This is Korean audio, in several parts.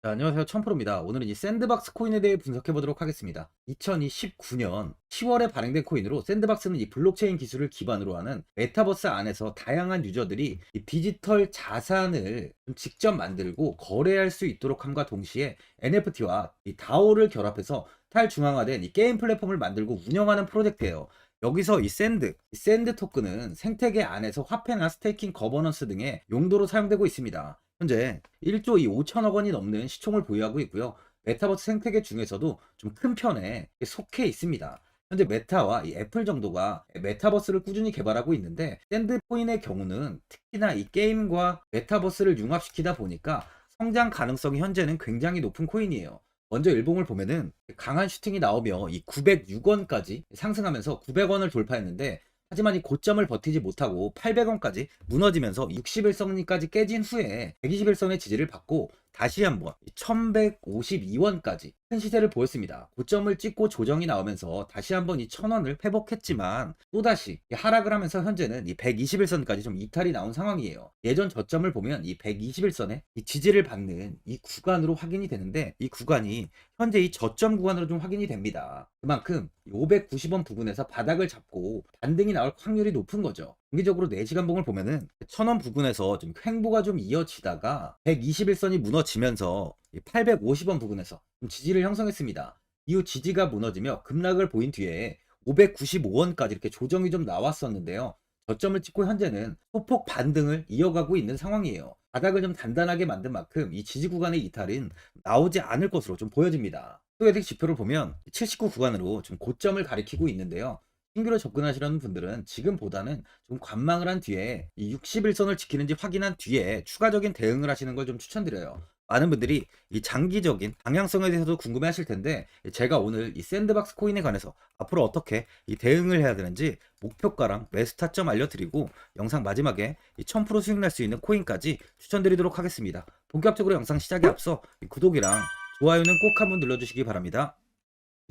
자, 안녕하세요. 천프로입니다. 오늘은 이 샌드박스 코인에 대해 분석해 보도록 하겠습니다. 2019년 10월에 발행된 코인으로 샌드박스는 이 블록체인 기술을 기반으로 하는 메타버스 안에서 다양한 유저들이 이 디지털 자산을 직접 만들고 거래할 수 있도록 함과 동시에 NFT와 이 DAO를 결합해서 탈중앙화된 이 게임 플랫폼을 만들고 운영하는 프로젝트예요. 여기서 이 샌드 토큰은 생태계 안에서 화폐나 스테이킹 거버넌스 등의 용도로 사용되고 있습니다. 현재 1조 5천억 원이 넘는 시총을 보유하고 있고요. 메타버스 생태계 중에서도 좀 큰 편에 속해 있습니다. 현재 메타와 이 애플 정도가 메타버스를 꾸준히 개발하고 있는데 샌드코인의 경우는 특히나 이 게임과 메타버스를 융합시키다 보니까 성장 가능성이 현재는 굉장히 높은 코인이에요. 먼저 일봉을 보면은 강한 슈팅이 나오며 이 906원까지 상승하면서 900원을 돌파했는데, 하지만 이 고점을 버티지 못하고 800원까지 무너지면서 61선까지 깨진 후에 121선의 지지를 받고 다시 한번 1152원까지 큰 시세를 보였습니다. 고점을 찍고 조정이 나오면서 다시 한번 이 1000원을 회복했지만 또다시 하락을 하면서 현재는 이 121선까지 좀 이탈이 나온 상황이에요. 예전 저점을 보면 이 121선에 이 지지를 받는 이 구간으로 확인이 되는데, 이 구간이 현재 이 저점 구간으로 좀 확인이 됩니다. 그만큼 590원 부근에서 바닥을 잡고 반등이 나올 확률이 높은 거죠. 단기적으로 4시간 봉을 보면은 1000원 부근에서 좀 횡보가 좀 이어지다가 121선이 무너지면서 850원 부근에서 좀 지지를 형성했습니다. 이후 지지가 무너지며 급락을 보인 뒤에 595원까지 이렇게 조정이 좀 나왔었는데요. 저점을 찍고 현재는 소폭 반등을 이어가고 있는 상황이에요. 바닥을 좀 단단하게 만든 만큼 이 지지 구간의 이탈은 나오지 않을 것으로 좀 보여집니다. 소개팅 지표를 보면 79 구간으로 좀 고점을 가리키고 있는데요. 신규로 접근하시려는 분들은 지금보다는 좀 관망을 한 뒤에 이 61선을 지키는지 확인한 뒤에 추가적인 대응을 하시는 걸 좀 추천드려요. 많은 분들이 이 장기적인 방향성에 대해서도 궁금해 하실 텐데, 제가 오늘 이 샌드박스 코인에 관해서 앞으로 어떻게 이 대응을 해야 되는지 목표가랑 매수 타점 알려드리고, 영상 마지막에 이 1000% 수익 날 수 있는 코인까지 추천드리도록 하겠습니다. 본격적으로 영상 시작에 앞서 이 구독이랑 좋아요는 꼭 한번 눌러주시기 바랍니다.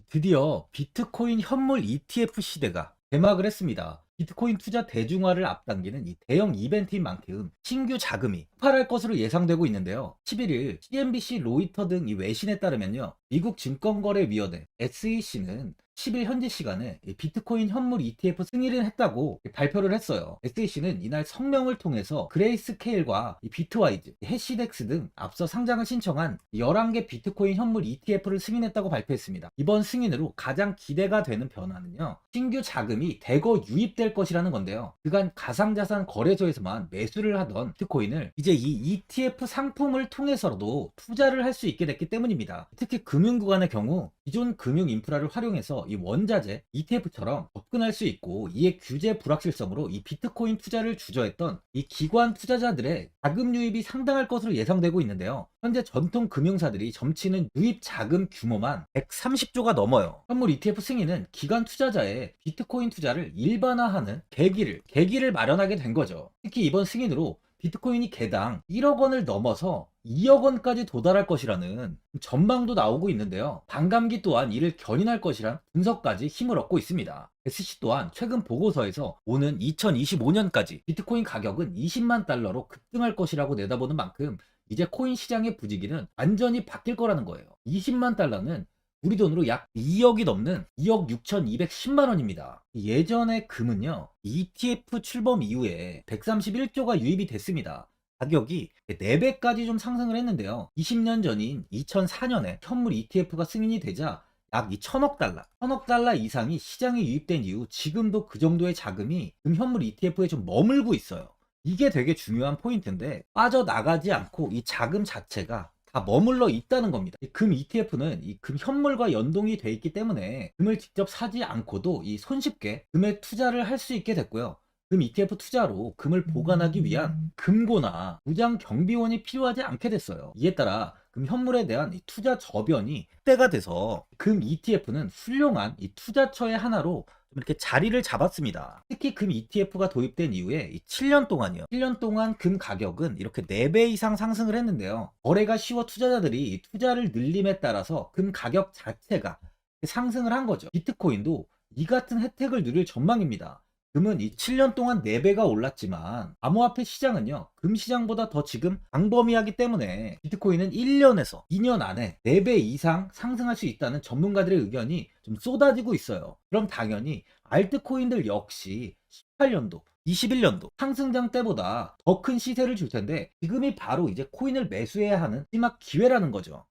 드디어 비트코인 현물 ETF 시대가 개막을 했습니다. 비트코인 투자 대중화를 앞당기는 이 대형 이벤트인 만큼 신규 자금이 폭발할 것으로 예상되고 있는데요. 11일 CNBC, 로이터 등 이 외신에 따르면요, 미국 증권거래위원회 SEC는 10일 현지 시간에 이 비트코인 현물 ETF 승인을 했다고 발표를 했어요. SEC는 이날 성명을 통해서 그레이스케일과 비트와이즈, 해시덱스 등 앞서 상장을 신청한 11개 비트코인 현물 ETF를 승인했다고 발표했습니다. 이번 승인으로 가장 기대가 되는 변화는요, 신규 자금이 대거 유입될 것이라는 건데요. 그간 가상자산 거래소에서만 매수를 하던 비트코인을 이제 이 ETF 상품을 통해서도 투자를 할 수 있게 됐기 때문입니다. 특히 금융구간의 경우 기존 금융 인프라를 활용해서 이 원자재 ETF처럼 접근할 수 있고, 이에 규제 불확실성으로 이 비트코인 투자를 주저했던 이 기관 투자자들의 자금 유입이 상당할 것으로 예상되고 있는데요. 현재 전통 금융사들이 점치는 유입 자금 규모만 130조가 넘어요. 현물 ETF 승인은 기관 투자자의 비트코인 투자를 일반화하는 계기를 마련하게 된 거죠. 특히 이번 승인으로 비트코인이 개당 1억 원을 넘어서 2억 원까지 도달할 것이라는 전망도 나오고 있는데요. 반감기 또한 이를 견인할 것이란 분석까지 힘을 얻고 있습니다. SC 또한 최근 보고서에서 오는 2025년까지 비트코인 가격은 20만 달러로 급등할 것이라고 내다보는 만큼 이제 코인 시장의 부지기는 완전히 바뀔 거라는 거예요. 20만 달러는 우리 돈으로 약 2억이 넘는 2억 6,210만 원입니다. 예전에 금은요, ETF 출범 이후에 131조가 유입이 됐습니다. 가격이 4배까지 좀 상승을 했는데요. 20년 전인 2004년에 현물 ETF가 승인이 되자 약 1천억 달러, 1천억 달러 이상이 시장에 유입된 이후 지금도 그 정도의 자금이 현물 ETF에 좀 머물고 있어요. 이게 되게 중요한 포인트인데, 빠져나가지 않고 이 자금 자체가 다 머물러 있다는 겁니다. 금 ETF는 이 금 현물과 연동이 돼 있기 때문에 금을 직접 사지 않고도 이 손쉽게 금에 투자를 할 수 있게 됐고요. 금 ETF 투자로 금을 보관하기 위한 금고나 무장 경비원이 필요하지 않게 됐어요. 이에 따라 금 현물에 대한 이 투자 저변이 확대가 돼서 금 ETF는 훌륭한 이 투자처의 하나로 좀 이렇게 자리를 잡았습니다. 특히 금 ETF가 도입된 이후에 이 7년 동안이요. 7년 동안 금 가격은 이렇게 4배 이상 상승을 했는데요. 거래가 쉬워 투자자들이 이 투자를 늘림에 따라서 금 가격 자체가 상승을 한 거죠. 비트코인도 이 같은 혜택을 누릴 전망입니다. 금은 이 7년 동안 4배가 올랐지만 암호화폐 시장은요, 금 시장보다 더 지금 광범위하기 때문에 비트코인은 1년에서 2년 안에 4배 이상 상승할 수 있다는 전문가들의 의견이 좀 쏟아지고 있어요. 그럼 당연히 알트코인들 역시 18년도 21년도 상승장 때보다 더 큰 시세를 줄 텐데, 지금이 바로 이제 코인을 매수해야 하는 마지막 기회라는 거죠.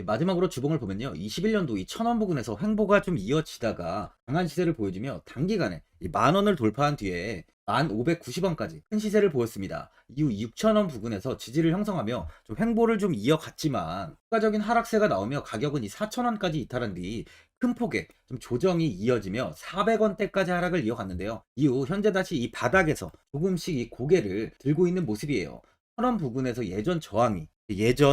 마지막으로 주봉을 보면요, 21년도 이 1,000원 부근에서 횡보가 좀 이어지다가 강한 시세를 보여주며 단기간에 이 10,000원을 돌파한 뒤에 1,590원까지 큰 시세를 보였습니다. 이후 6,000원 부근에서 지지를 형성하며 좀 횡보를 좀 이어갔지만, 추가적인 하락세가 나오며 가격은 이 4,000원까지 이탈한 뒤 큰 폭의 좀 조정이 이어지며 400원대까지 하락을 이어갔는데요. 이후 현재 다시 이 바닥에서 조금씩 이 고개를 들고 있는 모습이에요. 1,000원 부근에서 예전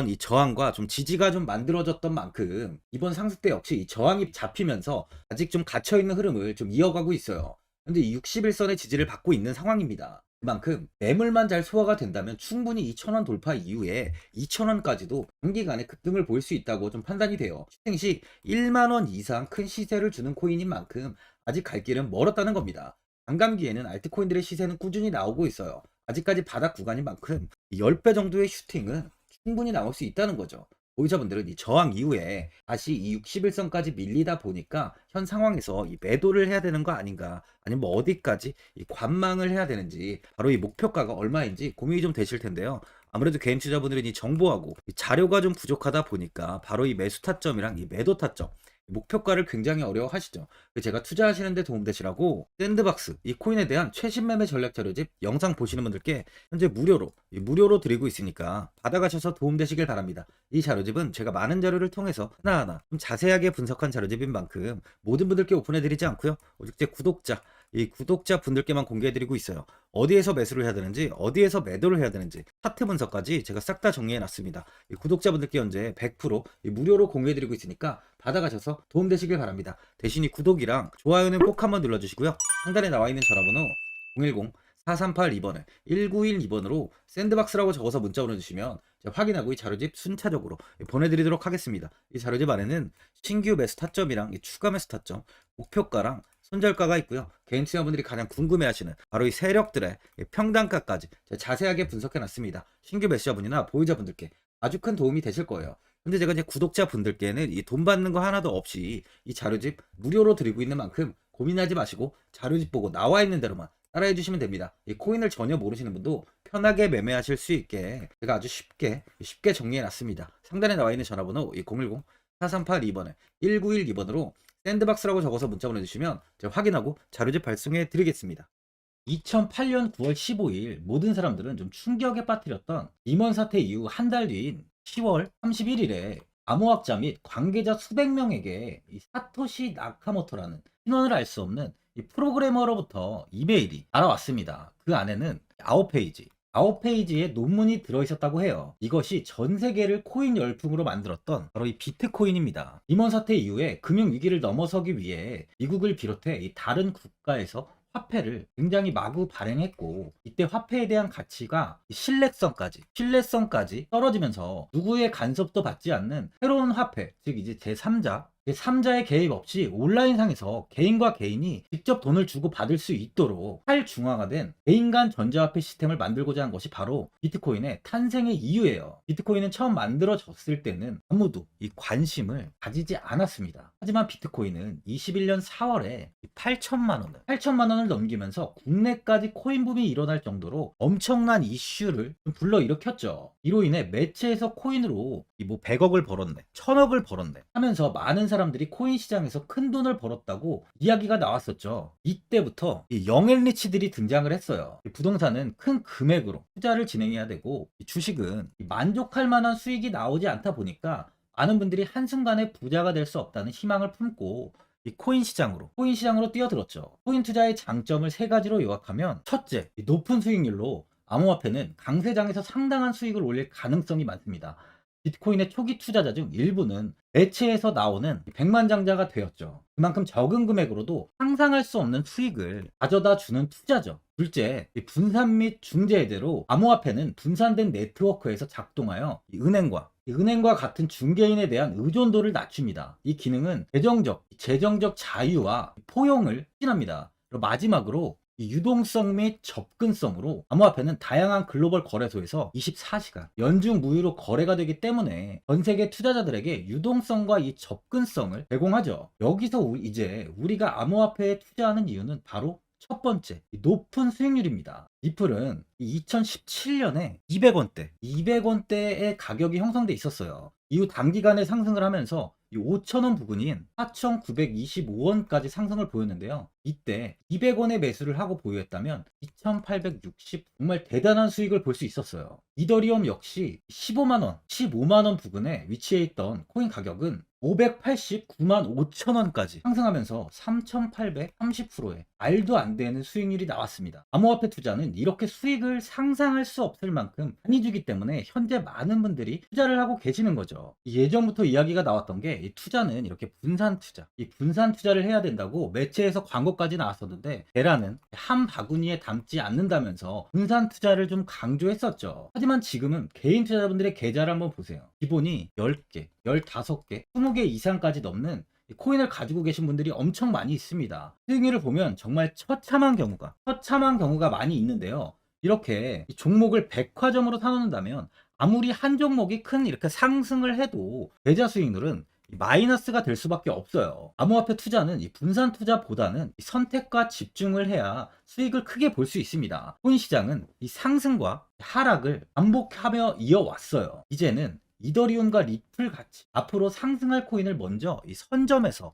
이 저항과 좀 지지가 좀 만들어졌던 만큼 이번 상승 때 역시 이 저항이 잡히면서 아직 좀 갇혀있는 흐름을 좀 이어가고 있어요. 현재 61선의 지지를 받고 있는 상황입니다. 그만큼 매물만 잘 소화가 된다면 충분히 2,000원 돌파 이후에 2,000원까지도 단기간에 급등을 보일 수 있다고 좀 판단이 돼요. 시행시 1만원 이상 큰 시세를 주는 코인인 만큼 아직 갈 길은 멀었다는 겁니다. 반감기에는 알트코인들의 시세는 꾸준히 나오고 있어요. 아직까지 바닥 구간인 만큼 10배 정도의 슈팅은 충분히 나올 수 있다는 거죠. 보유자분들은 이 저항 이후에 다시 이 61선까지 밀리다 보니까 현 상황에서 이 매도를 해야 되는 거 아닌가, 아니면 뭐 어디까지 이 관망을 해야 되는지, 바로 이 목표가가 얼마인지 고민이 좀 되실 텐데요. 아무래도 개인 투자분들은 이 정보하고 이 자료가 좀 부족하다 보니까 바로 이 매수 타점이랑 이 매도 타점, 목표가를 굉장히 어려워하시죠. 제가 투자하시는 데 도움되시라고 샌드박스 이 코인에 대한 최신 매매 전략 자료집 영상 보시는 분들께 현재 무료로 드리고 있으니까 받아가셔서 도움되시길 바랍니다. 이 자료집은 제가 많은 자료를 통해서 하나하나 좀 자세하게 분석한 자료집인 만큼 모든 분들께 오픈해드리지 않고요, 오직 제 구독자 분들께만 공개해드리고 있어요. 어디에서 매수를 해야 되는지, 어디에서 매도를 해야 되는지 차트 분석까지 제가 싹 다 정리해놨습니다. 구독자분들께 현재 100% 무료로 공개해드리고 있으니까 받아가셔서 도움되시길 바랍니다. 대신 이 구독이랑 좋아요는 꼭 한번 눌러주시고요. 상단에 나와있는 전화번호 010-4382번에 1912번으로 샌드박스라고 적어서 문자 보내주시면 제가 확인하고 이 자료집 순차적으로 보내드리도록 하겠습니다. 이 자료집 안에는 신규 매수 타점이랑 이 추가 매수 타점, 목표가랑 손절가가 있고요. 개인 투자분들이 가장 궁금해하시는 바로 이 세력들의 평단가까지 제가 자세하게 분석해놨습니다. 신규 매수자분이나 보유자분들께 아주 큰 도움이 되실 거예요. 근데 제가 이제 구독자분들께는 이 돈 받는 거 하나도 없이 이 자료집 무료로 드리고 있는 만큼 고민하지 마시고 자료집 보고 나와 있는 대로만 따라해 주시면 됩니다. 이 코인을 전혀 모르시는 분도 편하게 매매하실 수 있게 제가 아주 쉽게 정리해 놨습니다. 상단에 나와 있는 전화번호 010-4382번에 1912번으로 샌드박스라고 적어서 문자 보내주시면 제가 확인하고 자료집 발송해 드리겠습니다. 2008년 9월 15일 모든 사람들은 좀 충격에 빠뜨렸던 리먼 사태 이후 한 달 뒤인 10월 31일에 암호학자 및 관계자 수백 명에게 이 사토시 나카모토라는 신원을 알 수 없는 이 프로그래머로부터 이메일이 날아왔습니다. 그 안에는 9페이지의 논문이 들어있었다고 해요. 이것이 전 세계를 코인 열풍으로 만들었던 바로 이 비트코인입니다. 리먼 사태 이후에 금융위기를 넘어서기 위해 미국을 비롯해 이 다른 국가에서 화폐를 굉장히 마구 발행했고, 이때 화폐에 대한 가치가 신뢰성까지 떨어지면서 누구의 간섭도 받지 않는 새로운 화폐, 즉 이제 제3자의 개입 없이 온라인상에서 개인과 개인이 직접 돈을 주고 받을 수 있도록 탈중앙화된 개인 간 전자화폐 시스템을 만들고자 한 것이 바로 비트코인의 탄생의 이유예요. 비트코인은 처음 만들어졌을 때는 아무도 이 관심을 가지지 않았습니다. 하지만 비트코인은 21년 4월에 8천만 원을 넘기면서 국내까지 코인 붐이 일어날 정도로 엄청난 이슈를 불러일으켰죠. 이로 인해 매체에서 코인으로 100억을 벌었네, 1000억을 벌었네 하면서 많은 사람들이 코인 시장에서 큰 돈을 벌었다고 이야기가 나왔었죠. 이때부터 이 영앤리치들이 등장을 했어요. 부동산은 큰 금액으로 투자를 진행해야 되고, 주식은 만족할 만한 수익이 나오지 않다 보니까 많은 분들이 한순간에 부자가 될 수 없다는 희망을 품고 이 코인 시장으로 뛰어들었죠. 코인 투자의 장점을 3가지로 요약하면, 첫째, 높은 수익률로 암호화폐는 강세장에서 상당한 수익을 올릴 가능성이 많습니다. 비트코인의 초기 투자자 중 일부는 매체에서 나오는 백만장자가 되었죠. 그만큼 적은 금액으로도 상상할 수 없는 수익을 가져다 주는 투자죠. 둘째, 분산 및 중재제로 암호화폐는 분산된 네트워크에서 작동하여 은행과 같은 중개인에 대한 의존도를 낮춥니다. 이 기능은 재정적 자유와 포용을 추진합니다. 그리고 마지막으로 이 유동성 및 접근성으로 암호화폐는 다양한 글로벌 거래소에서 24시간 연중 무휴로 거래가 되기 때문에 전 세계 투자자들에게 유동성과 이 접근성을 제공하죠. 여기서 이제 우리가 암호화폐에 투자하는 이유는 바로 첫 번째, 이 높은 수익률입니다. 리플은 2017년에 200원대의 가격이 형성돼 있었어요. 이후 단기간에 상승을 하면서 이 5,000원 부근인 4,925원까지 상승을 보였는데요. 이때 200원의 매수를 하고 보유했다면 2,860 정말 대단한 수익을 볼 수 있었어요. 이더리움 역시 15만원 부근에 위치해 있던 코인 가격은 589만 5천원까지 상승하면서 3,830%의 말도 안 되는 수익률이 나왔습니다. 암호화폐 투자는 이렇게 수익을 상상할 수 없을 만큼 많이 주기 때문에 현재 많은 분들이 투자를 하고 계시는 거죠. 예전부터 이야기가 나왔던 게 이 투자는 이렇게 분산 투자, 이 분산 투자를 해야 된다고 매체에서 광고까지 나왔었는데 테라는 한 바구니에 담지 않는다면서 분산 투자를 좀 강조했었죠. 하지만 지금은 개인 투자자분들의 계좌를 한번 보세요. 기본이 10개, 15개, 20개 이상까지 넘는 코인을 가지고 계신 분들이 엄청 많이 있습니다. 수익률을 보면 정말 처참한 경우가 많이 있는데요. 이렇게 종목을 백화점으로 사놓는다면 아무리 한 종목이 큰 이렇게 상승을 해도 계좌 수익률은 마이너스가 될 수밖에 없어요. 암호화폐 투자는 이 분산 투자보다는 이 선택과 집중을 해야 수익을 크게 볼 수 있습니다. 코인 시장은 이 상승과 하락을 반복하며 이어왔어요. 이제는 이더리움과 리플 같이 앞으로 상승할 코인을 먼저 이 선점에서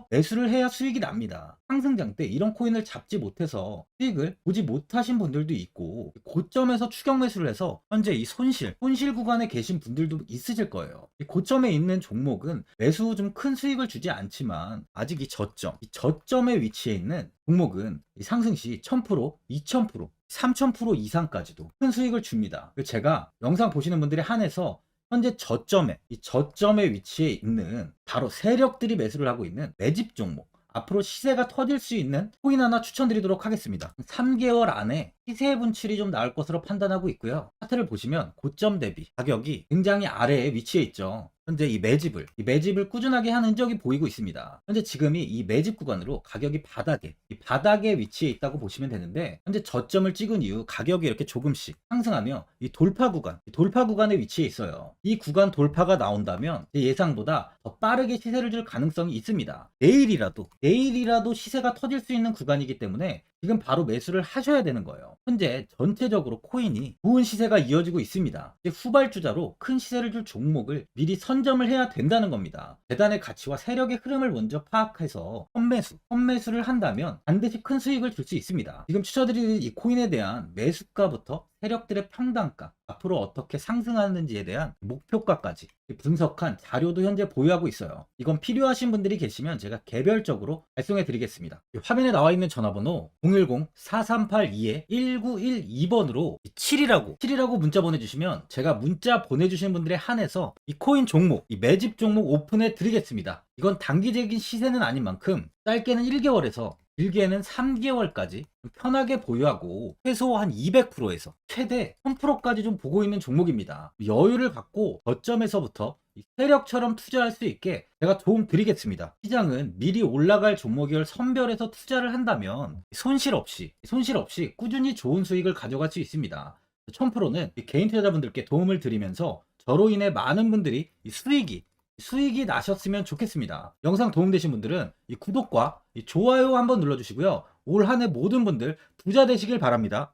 매수를 해야 수익이 납니다. 상승장 때 이런 코인을 잡지 못해서 수익을 보지 못하신 분들도 있고, 고점에서 추격 매수를 해서 현재 이 손실 구간에 계신 분들도 있으실 거예요. 이 고점에 있는 종목은 매수 후 좀 큰 수익을 주지 않지만 아직 이 저점에 위치해 있는 종목은 이 상승 시 1000%, 2000%, 3000% 이상까지도 큰 수익을 줍니다. 제가 영상 보시는 분들에 한해서 현재 저점에 위치해 있는 바로 세력들이 매수를 하고 있는 매집 종목, 앞으로 시세가 터질 수 있는 코인 하나 추천드리도록 하겠습니다. 3개월 안에 시세 분출이 좀 나올 것으로 판단하고 있고요. 차트를 보시면 고점 대비 가격이 굉장히 아래에 위치해 있죠. 현재 이 매집을 꾸준하게 한 흔적이 보이고 있습니다. 현재 지금이 이 매집 구간으로 가격이 바닥에 위치해 있다고 보시면 되는데, 현재 저점을 찍은 이후 가격이 이렇게 조금씩 상승하며 이 돌파 구간에 위치해 있어요. 이 구간 돌파가 나온다면 제 예상보다 더 빠르게 시세를 줄 가능성이 있습니다. 내일이라도 시세가 터질 수 있는 구간이기 때문에 지금 바로 매수를 하셔야 되는 거예요. 현재 전체적으로 코인이 좋은 시세가 이어지고 있습니다. 이제 후발주자로 큰 시세를 줄 종목을 미리 선점을 해야 된다는 겁니다. 재단의 가치와 세력의 흐름을 먼저 파악해서 선매수를 한다면 반드시 큰 수익을 줄 수 있습니다. 지금 추천드리는 이 코인에 대한 매수가부터 세력들의 평단가, 앞으로 어떻게 상승하는지에 대한 목표가까지 분석한 자료도 현재 보유하고 있어요. 이건 필요하신 분들이 계시면 제가 개별적으로 발송해 드리겠습니다. 화면에 나와 있는 전화번호 010-4382-1912번으로 7이라고 문자 보내주시면 제가 문자 보내주신 분들에 한해서 이 코인 종목, 이 매집 종목 오픈해 드리겠습니다. 이건 단기적인 시세는 아닌 만큼 짧게는 1개월에서 길게는 3개월까지 편하게 보유하고 최소 한 200%에서 최대 1000%까지 좀 보고 있는 종목입니다. 여유를 갖고 저점에서부터 세력처럼 투자할 수 있게 제가 도움 드리겠습니다. 시장은 미리 올라갈 종목을 선별해서 투자를 한다면 손실 없이 꾸준히 좋은 수익을 가져갈 수 있습니다. 1000%는 개인 투자자분들께 도움을 드리면서 저로 인해 많은 분들이 수익이 나셨으면 좋겠습니다. 영상 도움되신 분들은 이 구독과 이 좋아요 한번 눌러주시고요. 올 한 해 모든 분들 부자 되시길 바랍니다.